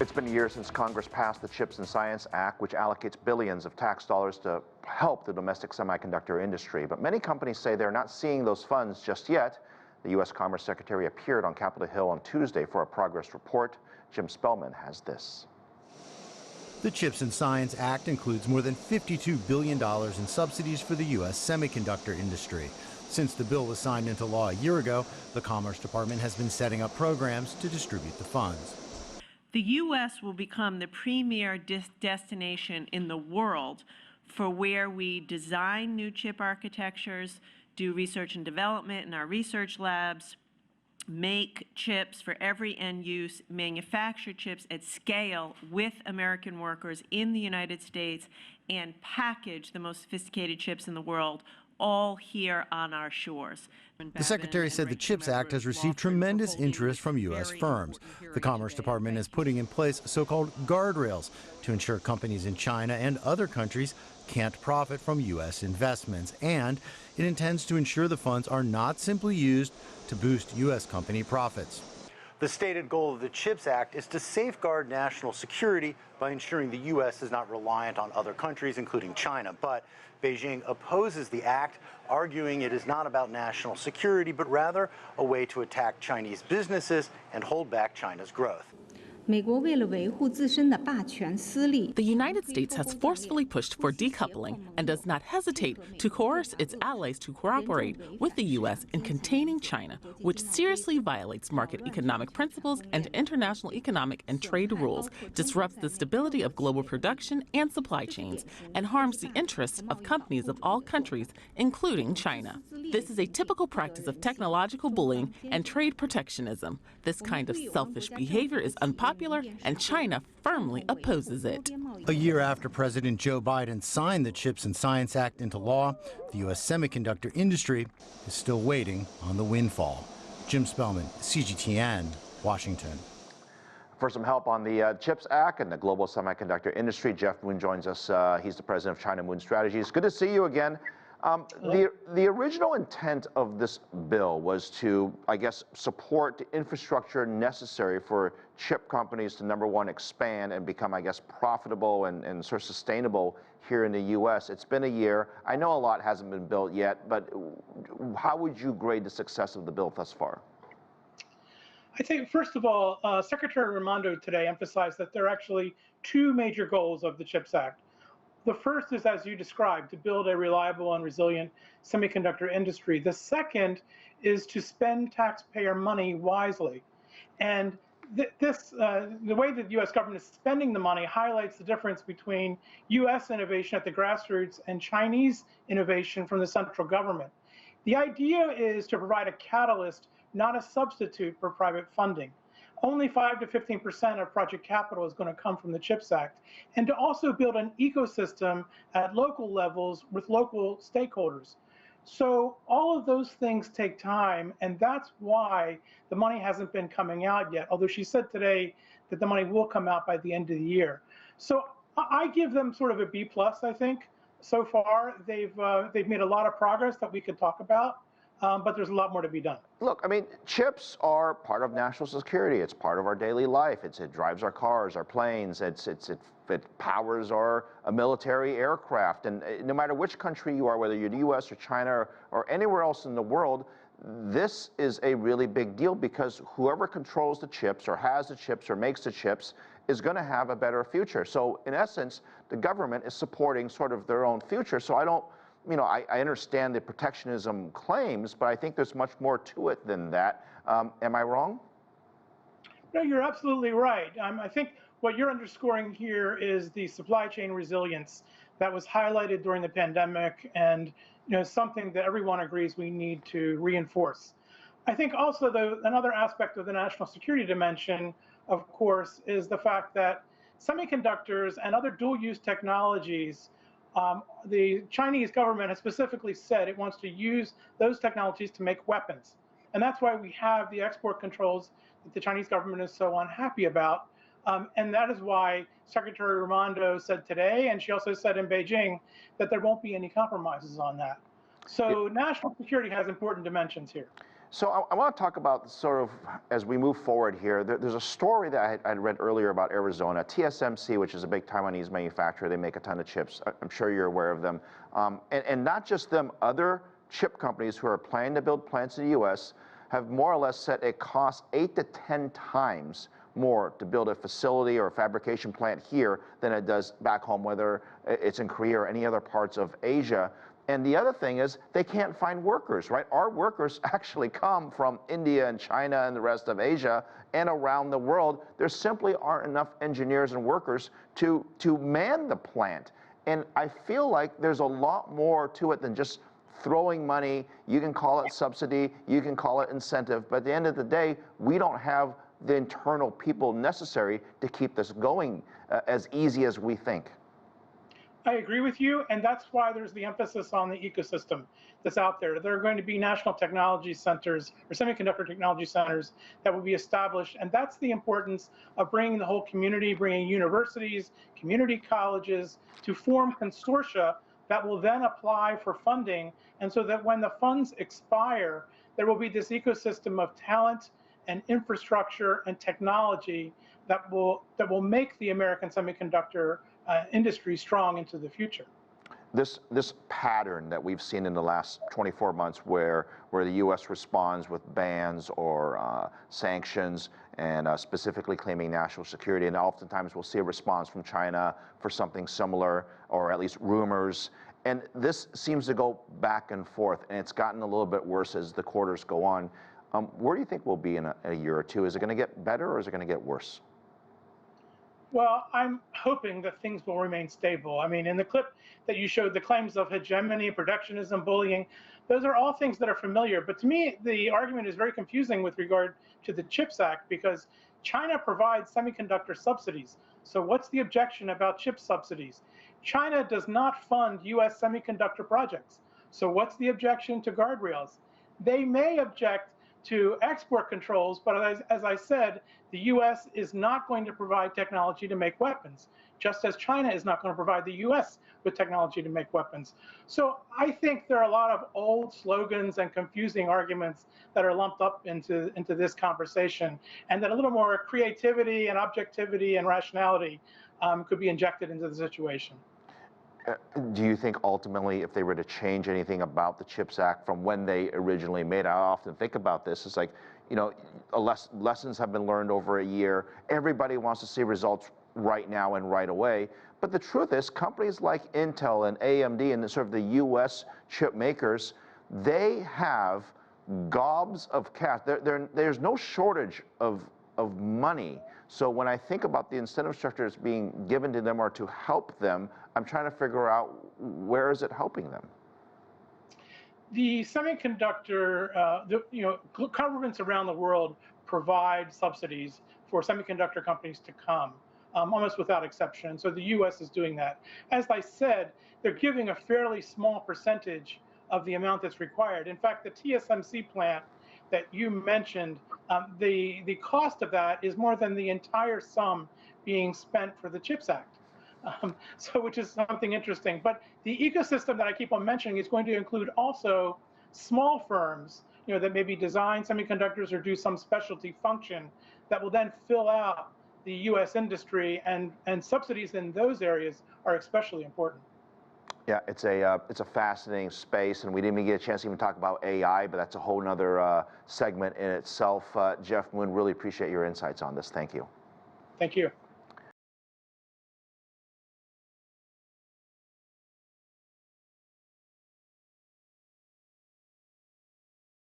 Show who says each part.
Speaker 1: It's been years since Congress passed the CHIPS and Science Act, which allocates billions of tax dollars to help the domestic semiconductor industry. But many companies say they're not seeing those funds just yet. The U.S. Commerce Secretary appeared on Capitol Hill on Tuesday for a progress report. Jim Spellman has this.
Speaker 2: The CHIPS and Science Act includes more than $52 billion in subsidies for the U.S. semiconductor industry. Since the bill was signed into law a year ago, the Commerce Department has been setting up programs to distribute the funds.
Speaker 3: The U.S. will become the premier destination in the world for where we design new chip architectures, do research and development in our research labs, make chips for every end use, manufacture chips at scale with American workers in the United States, and package the most sophisticated chips in the world, all here on our shores.
Speaker 2: The Secretary said the CHIPS Act has received tremendous interest from U.S. firms. The Commerce Department is putting in place so-called guardrails to ensure companies in China and other countries can't profit from U.S. investments, and it intends to ensure the funds are not simply used to boost U.S. company profits.
Speaker 4: The stated goal of the CHIPS Act is to safeguard national security by ensuring the U.S. is not reliant on other countries, including China. But Beijing opposes the act, arguing it is not about national security, but rather a way to attack Chinese businesses and hold back China's growth.
Speaker 5: The
Speaker 6: United States has forcefully pushed for decoupling and does not hesitate to coerce its allies to cooperate with the U.S. in containing China, which seriously violates market economic principles and international economic and trade rules, disrupts the stability of global production and supply chains, and harms the interests of companies of all countries, including China. This is a typical practice of technological bullying and trade protectionism. This kind of selfish behavior is unpopular, and China firmly opposes it.
Speaker 2: A year after President Joe Biden signed the CHIPS and Science Act into law, the U.S. semiconductor industry is still waiting on the windfall. Jim Spellman, CGTN, Washington.
Speaker 1: For some help on the CHIPS Act and the global semiconductor industry, Jeff Moon joins us. He's the president of China Moon Strategies. Good to see you again. The original intent of this bill was to, I guess, support the infrastructure necessary for chip companies to, number one, expand and become, I guess, profitable and sort of sustainable here in the U.S. It's been a year. I know a lot hasn't been built yet, but how would you grade the success of the bill thus far?
Speaker 7: I think, first of all, Secretary Raimondo today emphasized that there are actually two major goals of the CHIPS Act. The first is, as you described, to build a reliable and resilient semiconductor industry. The second is to spend taxpayer money wisely. And the way that the U.S. government is spending the money highlights the difference between U.S. innovation at the grassroots and Chinese innovation from the central government. The idea is to provide a catalyst, not a substitute for private funding. Only 5 to 15% of project capital is going to come from the CHIPS Act, and to also build an ecosystem at local levels with local stakeholders. So all of those things take time, and that's why the money hasn't been coming out yet, although she said today that the money will come out by the end of the year. So I give them sort of a B+, I think. So far, they've made a lot of progress that we could talk about. But there's a lot more to be done.
Speaker 1: Look, I mean, chips are part of national security. It's part of our daily life. It drives our cars, our planes. It powers our military aircraft. And no matter which country you are, whether you're the U.S. or China or anywhere else in the world, this is a really big deal because whoever controls the chips or has the chips or makes the chips is going to have a better future. So in essence, the government is supporting sort of their own future. So I understand the protectionism claims, but I think there's much more to it than that. Am I wrong?
Speaker 7: No, you're absolutely right. I think what you're underscoring here is the supply chain resilience that was highlighted during the pandemic, and something that everyone agrees we need to reinforce. I think also another aspect of the national security dimension, of course, is the fact that semiconductors and other dual-use technologies, the Chinese government has specifically said it wants to use those technologies to make weapons. And that's why we have the export controls that the Chinese government is so unhappy about. And that is why Secretary Raimondo said today, and she also said in Beijing, that there won't be any compromises on that. So national security has important dimensions here.
Speaker 1: So I want to talk about sort of, as we move forward here, there's a story that I read earlier about Arizona. TSMC, which is a big Taiwanese manufacturer, they make a ton of chips. I'm sure you're aware of them. And not just them, other chip companies who are planning to build plants in the U.S. have more or less said it costs 8 to 10 times more to build a facility or a fabrication plant here than it does back home, whether it's in Korea or any other parts of Asia. And the other thing is they can't find workers, right? Our workers actually come from India and China and the rest of Asia and around the world. There simply aren't enough engineers and workers to man the plant. And I feel like there's a lot more to it than just throwing money. You can call it subsidy, you can call it incentive, but at the end of the day, we don't have the internal people necessary to keep this going as easy as we think.
Speaker 7: I agree with you, and that's why there's the emphasis on the ecosystem that's out there. There are going to be national technology centers or semiconductor technology centers that will be established, and that's the importance of bringing the whole community, bringing universities, community colleges to form consortia that will then apply for funding, and so that when the funds expire, there will be this ecosystem of talent and infrastructure and technology that will make the American semiconductor industry strong into the future.
Speaker 1: This pattern that we've seen in the last 24 months where the U.S. responds with bans or sanctions and specifically claiming national security, and oftentimes we'll see a response from China for something similar, or at least rumors. And this seems to go back and forth, and it's gotten a little bit worse as the quarters go on. Where do you think we'll be in a year or two? Is it going to get better or is it going to get worse?
Speaker 7: Well, I'm hoping that things will remain stable. I mean, in the clip that you showed, the claims of hegemony, protectionism, bullying, those are all things that are familiar. But to me, the argument is very confusing with regard to the CHIPS Act because China provides semiconductor subsidies. So what's the objection about chip subsidies? China does not fund U.S. semiconductor projects. So what's the objection to guardrails? They may object to export controls, but as I said, the U.S. is not going to provide technology to make weapons, just as China is not going to provide the U.S. with technology to make weapons. So I think there are a lot of old slogans and confusing arguments that are lumped up into this conversation, and that a little more creativity and objectivity and rationality could be injected into the situation.
Speaker 1: Do you think ultimately if they were to change anything about the CHIPS Act from when they originally made it? I often think about this. It's like, you know, lessons have been learned over a year. Everybody wants to see results right now and right away. But the truth is companies like Intel and AMD and sort of the U.S. chip makers, they have gobs of cash. There's no shortage of money. So when I think about the incentive structures being given to them or to help them, I'm trying to figure out where is it helping them?
Speaker 7: The semiconductor, governments around the world provide subsidies for semiconductor companies to come, almost without exception. So the U.S. is doing that. As I said, they're giving a fairly small percentage of the amount that's required. In fact, the TSMC plant that you mentioned, the cost of that is more than the entire sum being spent for the CHIPS Act. Which is something interesting. But the ecosystem that I keep on mentioning is going to include also small firms, that maybe design semiconductors or do some specialty function that will then fill out the U.S. industry, and subsidies in those areas are especially important.
Speaker 1: Yeah, it's a fascinating space, and we didn't even get a chance to even talk about AI, but that's a whole nother segment in itself. Jeff Moon, really appreciate your insights on this. Thank you.
Speaker 7: Thank you.